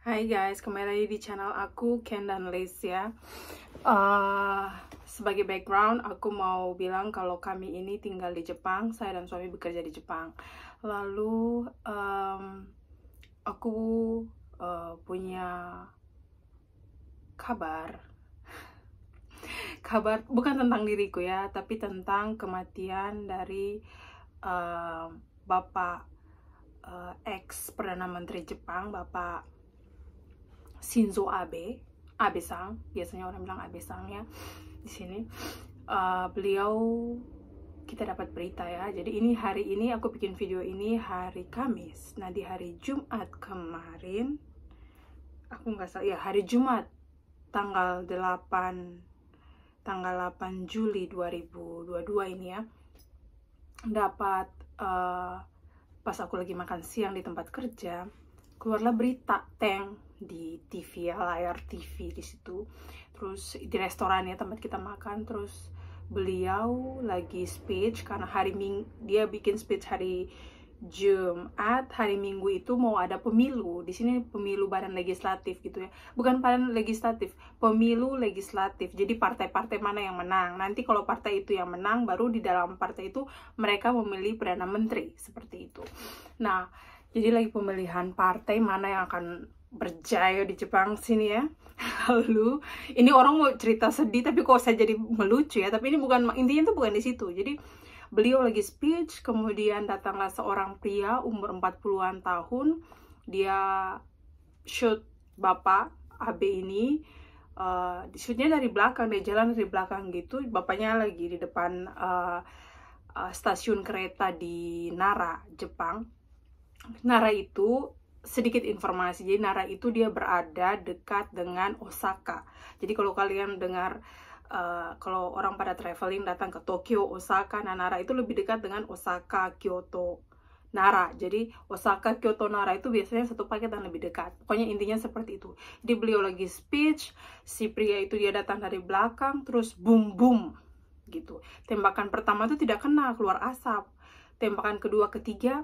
Hai guys, kembali lagi di channel aku, Ken dan Lace ya. Sebagai background, aku mau bilang kalau kami ini tinggal di Jepang. Saya dan suami bekerja di Jepang. Lalu aku punya kabar bukan tentang diriku ya, tapi tentang kematian dari Bapak ex Perdana Menteri Jepang, Bapak Shinzo Abe-san, biasanya orang bilang Abe-san ya di sini. Beliau, kita dapat berita ya. Jadi ini hari ini aku bikin video ini hari Kamis. Nah di hari Jumat kemarin, aku nggak salah ya, hari Jumat tanggal 8 Juli 2022 ini ya, dapat pas aku lagi makan siang di tempat kerja, keluarlah berita di TV ya, layar TV di situ. Terus di restoran ya, tempat kita makan. Terus beliau lagi speech karena dia bikin speech hari Jumat, hari Minggu itu mau ada pemilu. Di sini pemilu badan legislatif gitu ya. Bukan badan legislatif, pemilu legislatif. Jadi partai-partai mana yang menang. Nanti kalau partai itu yang menang, baru di dalam partai itu mereka memilih Perdana Menteri, seperti itu. Nah, jadi lagi pemilihan partai mana yang akan berjaya di Jepang sini ya. Lalu ini orang mau cerita sedih tapi kok saya jadi melucu ya, tapi ini bukan, intinya tuh bukan di situ. Jadi beliau lagi speech, kemudian datanglah seorang pria umur 40-an tahun. Dia shoot Bapak Abe ini, shootnya dari belakang, dia jalan dari belakang gitu. Bapaknya lagi di depan stasiun kereta di Nara, Jepang. Nara itu, sedikit informasi, jadi Nara itu dia berada dekat dengan Osaka. Jadi kalau kalian dengar, kalau orang pada traveling datang ke Tokyo, Osaka, nah Nara itu lebih dekat dengan Osaka, Kyoto, Nara. Jadi Osaka, Kyoto, Nara itu biasanya satu paket dan lebih dekat. Pokoknya intinya seperti itu. Jadi beliau lagi speech, si pria itu dia datang dari belakang, terus boom boom gitu. Tembakan pertama itu tidak kena, keluar asap. Tembakan kedua, ketiga,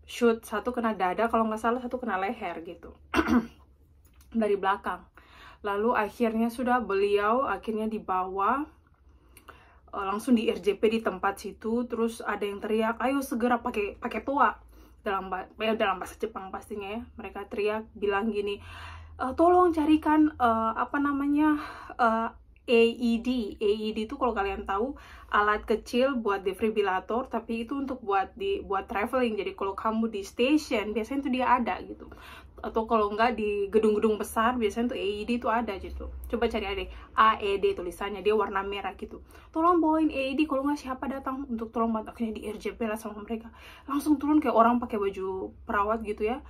shoot, satu kena dada kalau nggak salah, satu kena leher gitu dari belakang. Lalu akhirnya sudah beliau akhirnya dibawa langsung di RJP di tempat situ. Terus ada yang teriak, ayo segera pakai toa, dalam bahasa Jepang pastinya ya. Mereka teriak bilang gini, tolong carikan AED itu kalau kalian tahu alat kecil buat defibrilator, tapi itu untuk buat traveling. Jadi kalau kamu di station biasanya itu dia ada gitu, atau kalau enggak di gedung-gedung besar biasanya tuh AED itu ada gitu. Coba cari ada AED tulisannya, dia warna merah gitu. Tolong bawain AED, kalau nggak siapa datang untuk tolong bantu. Akhirnya di RJP lah sama mereka, langsung turun kayak orang pakai baju perawat gitu ya,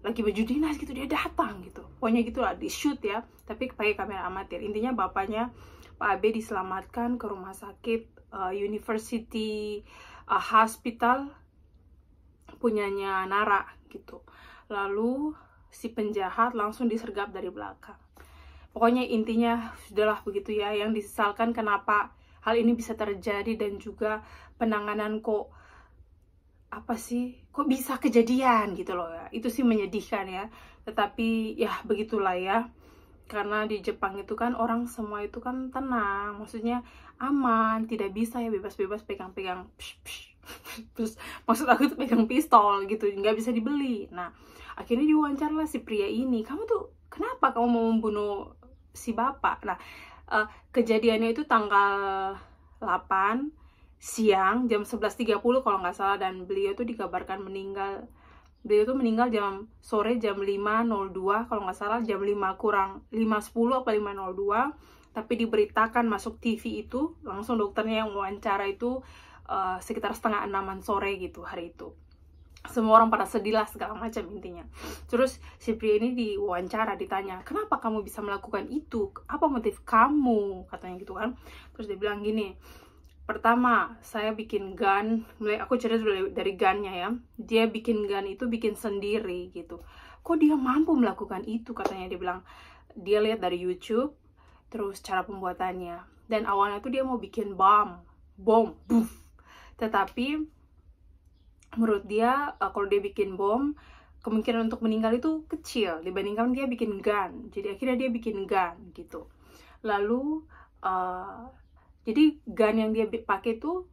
lagi baju dinas gitu, dia datang gitu. Pokoknya gitu lah, di shoot ya, tapi pakai kamera amatir. Intinya bapaknya Pak Abe diselamatkan ke rumah sakit University Hospital punyanya Nara gitu. Lalu si penjahat langsung disergap dari belakang. Pokoknya intinya sudahlah begitu ya. Yang disesalkan kenapa hal ini bisa terjadi, dan juga penanganan kok bisa kejadian gitu loh ya. Itu sih menyedihkan ya. Tetapi ya begitulah ya. Karena di Jepang itu kan orang semua itu kan tenang, maksudnya aman, tidak bisa ya bebas-bebas pegang-pegang terus maksud aku tuh pegang pistol gitu, nggak bisa dibeli. Nah akhirnya diwawancara lah si pria ini, kamu tuh kenapa kamu mau membunuh si bapak? Nah kejadiannya itu tanggal 8 siang jam 11.30 kalau nggak salah, dan beliau tuh dikabarkan meninggal. Beliau tuh meninggal sore jam 5.02 kalau nggak salah, jam 5:10 apa 5:02. Tapi diberitakan masuk TV itu langsung dokternya yang wawancara itu sekitar 5:30 sore gitu hari itu. Semua orang pada sedih lah segala macam intinya. Terus si pria ini diwawancara, ditanya, kenapa kamu bisa melakukan itu? Apa motif kamu? Katanya gitu kan. Terus dia bilang gini, pertama, saya bikin gun, aku cerita dari gunnya ya. Dia bikin gun itu bikin sendiri gitu. Kok dia mampu melakukan itu? Katanya dia bilang, dia lihat dari YouTube, terus cara pembuatannya. Dan awalnya tuh dia mau bikin bom, buff. Tetapi menurut dia, kalau dia bikin bom, kemungkinan untuk meninggal itu kecil dibandingkan dia bikin gun. Jadi akhirnya dia bikin gun gitu. Lalu jadi gun yang dia pakai itu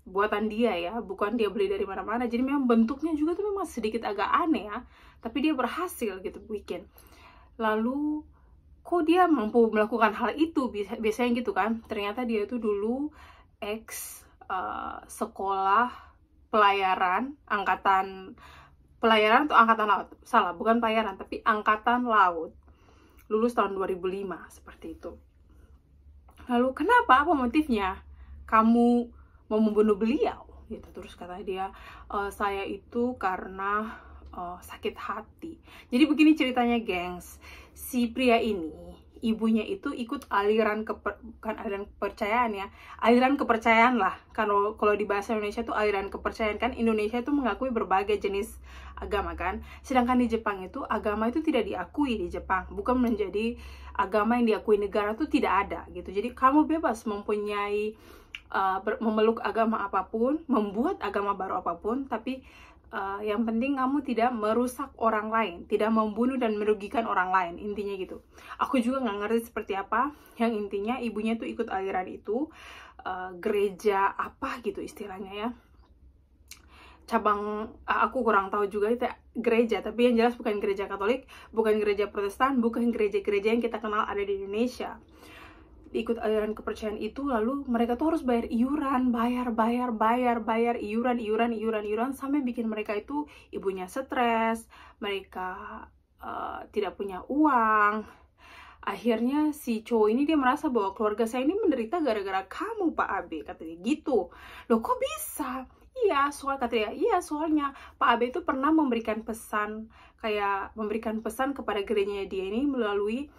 buatan dia ya, bukan dia beli dari mana-mana. Jadi memang bentuknya juga tuh memang sedikit agak aneh ya, tapi dia berhasil gitu bikin. Lalu kok dia mampu melakukan hal itu, biasanya gitu kan. Ternyata dia itu dulu sekolah pelayaran, pelayaran atau angkatan laut, salah, bukan pelayaran tapi angkatan laut, lulus tahun 2005 seperti itu. Lalu kenapa, apa motifnya kamu mau membunuh beliau gitu? Terus kata dia, saya itu karena sakit hati. Jadi begini ceritanya gengs, si pria ini ibunya itu ikut aliran bukan aliran kepercayaan ya, aliran kepercayaan lah. Kalau di bahasa Indonesia tuh aliran kepercayaan kan. Indonesia itu mengakui berbagai jenis agama kan, sedangkan di Jepang itu agama itu tidak diakui di Jepang, bukan menjadi agama yang diakui negara tuh tidak ada gitu. Jadi kamu bebas mempunyai memeluk agama apapun, membuat agama baru apapun, tapi yang penting kamu tidak merusak orang lain, tidak membunuh dan merugikan orang lain, intinya gitu. Aku juga nggak ngerti seperti apa, yang intinya ibunya tuh ikut aliran itu, gereja apa gitu istilahnya ya, cabang, aku kurang tahu juga itu gereja, tapi yang jelas bukan gereja Katolik, bukan gereja Protestan, bukan gereja-gereja yang kita kenal ada di Indonesia. Ikut aliran kepercayaan itu, lalu mereka tuh harus bayar iuran, bayar iuran sampai bikin mereka itu ibunya stres, mereka tidak punya uang. Akhirnya si cowok ini dia merasa bahwa keluarga saya ini menderita gara-gara kamu Pak Abe, katanya gitu. Loh kok bisa? Iya, soalnya Pak Abe itu pernah memberikan pesan kepada gerejanya dia ini melalui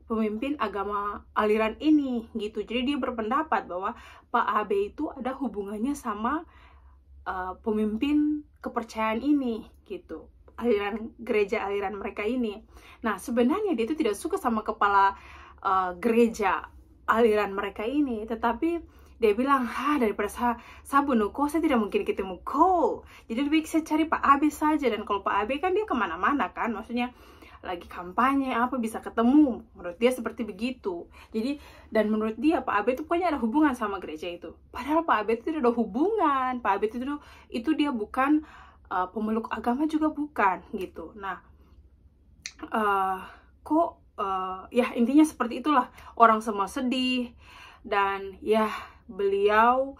pemimpin agama aliran ini gitu. Jadi dia berpendapat bahwa Pak Abe itu ada hubungannya sama pemimpin kepercayaan ini gitu, gereja aliran mereka ini. Nah sebenarnya dia itu tidak suka sama kepala gereja aliran mereka ini, tetapi dia bilang, daripada saya bunuh kau, saya tidak mungkin ketemu kau, jadi lebih baik saya cari Pak Abe saja. Dan kalau Pak Abe kan dia kemana-mana kan, maksudnya lagi kampanye apa bisa ketemu, menurut dia seperti begitu. Jadi dan menurut dia Pak Abe itu pokoknya ada hubungan sama gereja itu, padahal Pak Abe itu tidak ada hubungan. Pak Abe itu dia bukan pemeluk agama juga bukan gitu. Nah ya intinya seperti itulah, orang semua sedih. Dan ya beliau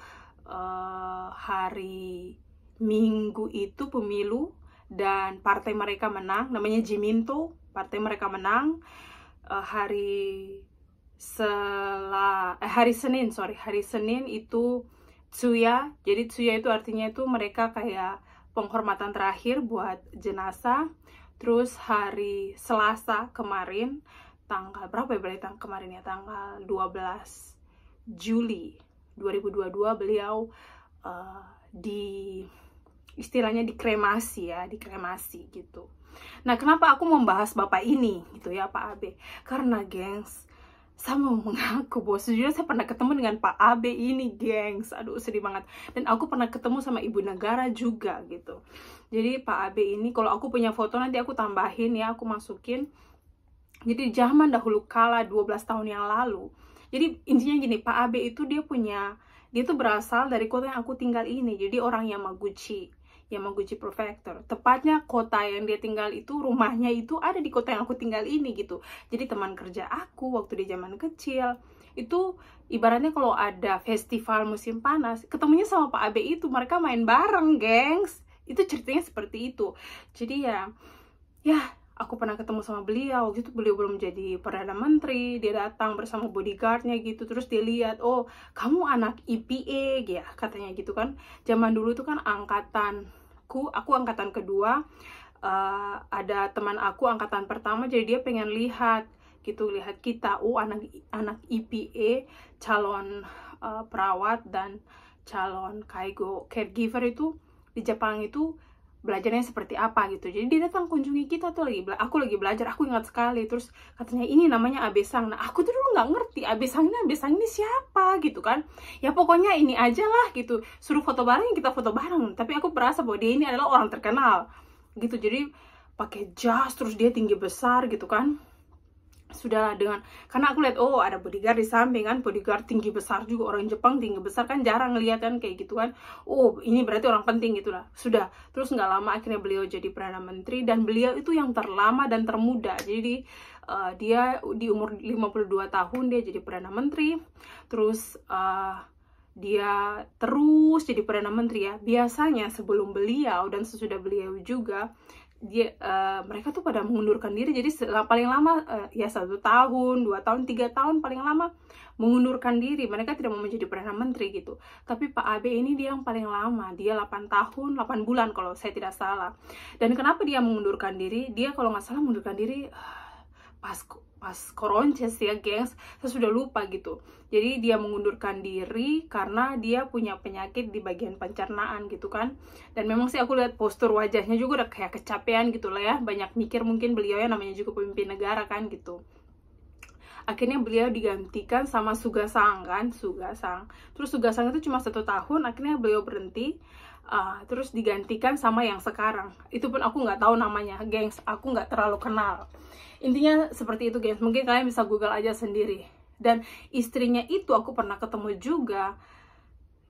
hari Minggu itu pemilu dan partai mereka menang, namanya Jiminto, partai mereka menang. Hari Senin itu Tsuya. Jadi Tsuya itu artinya itu mereka kayak penghormatan terakhir buat jenazah. Terus hari Selasa kemarin, tanggal berapa ya berarti kemarin ya, tanggal 12 Juli 2022 beliau istilahnya dikremasi gitu. Nah kenapa aku membahas bapak ini gitu ya, Pak Abe? Karena gengs, saya mau mengaku bahwa sejujurnya saya pernah ketemu dengan Pak Abe ini gengs. Aduh sedih banget. Dan aku pernah ketemu sama ibu negara juga gitu. Jadi Pak Abe ini, kalau aku punya foto nanti aku tambahin ya, aku masukin. Jadi zaman dahulu kala 12 tahun yang lalu. Jadi intinya gini, Pak Abe itu dia tuh berasal dari kota yang aku tinggal ini. Jadi orang Yamaguchi Prefecture. Tepatnya kota yang dia tinggal itu, rumahnya itu ada di kota yang aku tinggal ini gitu. Jadi teman kerja aku waktu di zaman kecil itu ibaratnya kalau ada festival musim panas, ketemunya sama Pak Abe itu, mereka main bareng, gengs. Itu ceritanya seperti itu. Jadi ya aku pernah ketemu sama beliau, waktu itu beliau belum jadi Perdana Menteri. Dia datang bersama bodyguardnya gitu, terus dia lihat, oh kamu anak IPA ya, katanya gitu kan. Zaman dulu tuh kan aku angkatan kedua, ada teman aku angkatan pertama, jadi dia pengen lihat kita, oh anak IPA, calon perawat dan calon caregiver itu di Jepang itu belajarnya seperti apa gitu. Jadi dia datang kunjungi kita tuh, aku lagi belajar, aku ingat sekali. Terus katanya ini namanya Abesang. Nah aku tuh dulu nggak ngerti Abesang ini siapa gitu kan. Ya pokoknya ini aja lah gitu, suruh foto bareng, kita foto bareng. Tapi aku merasa bahwa dia ini adalah orang terkenal gitu. Jadi pakai jas, terus dia tinggi besar gitu kan. Sudah dengan, karena aku lihat oh ada bodyguard di samping kan, bodyguard tinggi besar juga, orang Jepang tinggi besar kan jarang ngeliat kan kayak gitu kan. Oh ini berarti orang penting gitu lah. Sudah, terus nggak lama akhirnya beliau jadi Perdana Menteri, dan beliau itu yang terlama dan termuda. Jadi dia di umur 52 tahun dia jadi Perdana Menteri. Terus dia terus jadi Perdana Menteri ya. Biasanya sebelum beliau dan sesudah beliau juga mereka tuh pada mengundurkan diri. Jadi paling lama ya 1 tahun, 2 tahun, 3 tahun paling lama mengundurkan diri. Mereka tidak mau menjadi Perdana Menteri gitu. Tapi Pak Abe ini dia yang paling lama, dia 8 tahun 8 bulan kalau saya tidak salah. Dan kenapa dia mengundurkan diri? Dia kalau nggak salah mengundurkan diri pas Koronces ya gengs, saya sudah lupa gitu. Jadi dia mengundurkan diri karena dia punya penyakit di bagian pencernaan gitu kan. Dan memang sih aku lihat postur wajahnya juga udah kayak kecapean gitu lah ya, banyak mikir mungkin beliau ya, namanya juga pemimpin negara kan gitu. Akhirnya beliau digantikan sama Sugasang kan, Sugasang. Terus Sugasang itu cuma 1 tahun, akhirnya beliau berhenti. Terus digantikan sama yang sekarang. Itu pun aku nggak tahu namanya, gengs. Aku nggak terlalu kenal. Intinya seperti itu, gengs. Mungkin kalian bisa Google aja sendiri. Dan istrinya itu aku pernah ketemu juga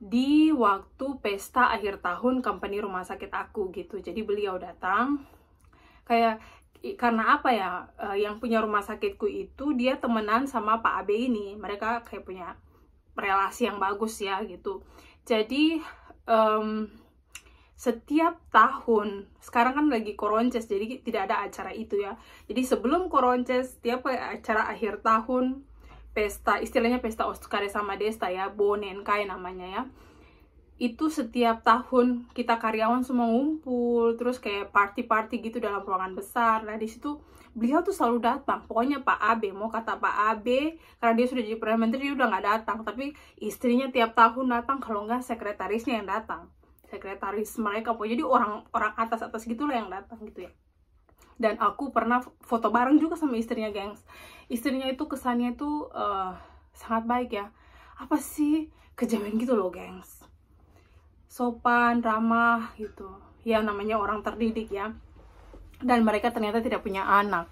di waktu pesta akhir tahun company rumah sakit aku gitu. Jadi beliau datang, kayak karena apa ya, yang punya rumah sakitku itu dia temenan sama Pak Abe ini. Mereka kayak punya relasi yang bagus ya gitu. Jadi setiap tahun, sekarang kan lagi Koronces, jadi tidak ada acara itu ya. Jadi sebelum Koronces, setiap acara akhir tahun, pesta, istilahnya pesta Otsukare sama Desta ya, Bonenkai namanya ya. Itu setiap tahun kita karyawan semua ngumpul, terus kayak party-party gitu dalam ruangan besar. Nah di situ beliau tuh selalu datang. Pokoknya Pak Abe, mau kata Pak Abe, karena dia sudah jadi Perdana Menteri, dia udah nggak datang. Tapi istrinya tiap tahun datang, kalau nggak sekretarisnya yang datang. Sekretaris mereka, pokoknya jadi orang atas gitulah yang datang gitu ya. Dan aku pernah foto bareng juga sama istrinya, gengs. Istrinya itu kesannya tuh sangat baik ya. Apa sih, kejawen gitu loh, gengs. Sopan, ramah gitu. Ya namanya orang terdidik ya. Dan mereka ternyata tidak punya anak.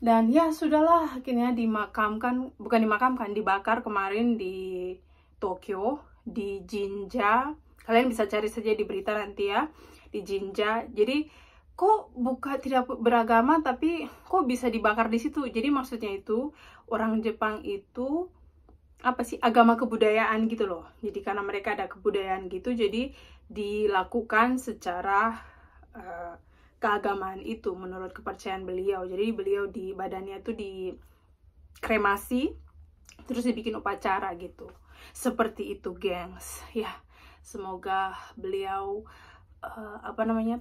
Dan ya sudahlah, akhirnya dimakamkan, bukan dimakamkan, dibakar kemarin di Tokyo, di Jinja. Kalian bisa cari saja di berita nanti ya, di Jinja. Jadi kok tidak beragama tapi kok bisa dibakar di situ? Jadi maksudnya itu orang Jepang itu apa sih, agama kebudayaan gitu loh. Jadi karena mereka ada kebudayaan gitu, jadi dilakukan secara keagamaan itu menurut kepercayaan beliau. Jadi beliau di badannya itu dikremasi, terus dibikin upacara gitu. Seperti itu, gengs. Ya, semoga beliau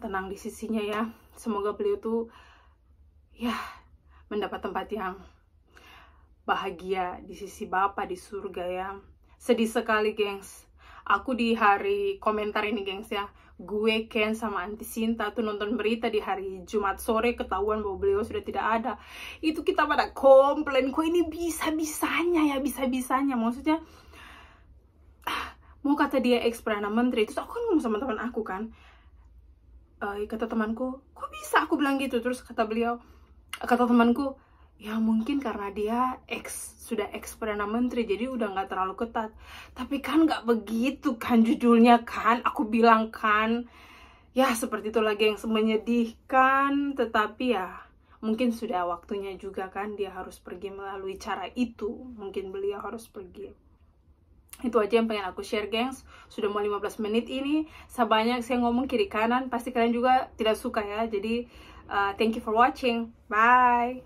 tenang di sisinya ya. Semoga beliau tuh ya mendapat tempat yang bahagia di sisi Bapa di surga ya. Sedih sekali, gengs. Aku di hari komentar ini, gengs ya, gue, Ken, sama Aunty Sinta tuh nonton berita di hari Jumat sore, ketahuan bahwa beliau sudah tidak ada. Itu kita pada komplain, kok ini bisa-bisanya ya, bisa-bisanya. Maksudnya mau kata dia ex Perdana Menteri. Terus aku kan ngomong sama teman aku kan, kata temanku, kok bisa? Aku bilang gitu. Terus kata temanku, ya mungkin karena dia sudah ex Perdana Menteri, jadi udah nggak terlalu ketat. Tapi kan nggak begitu kan judulnya kan, aku bilang kan. Ya seperti itu lagi yang menyedihkan, tetapi ya mungkin sudah waktunya juga kan dia harus pergi melalui cara itu. Mungkin beliau harus pergi. Itu aja yang pengen aku share, gengs. Sudah mau 15 menit ini, sebanyak saya ngomong kiri kanan, pasti kalian juga tidak suka ya. Jadi thank you for watching, bye.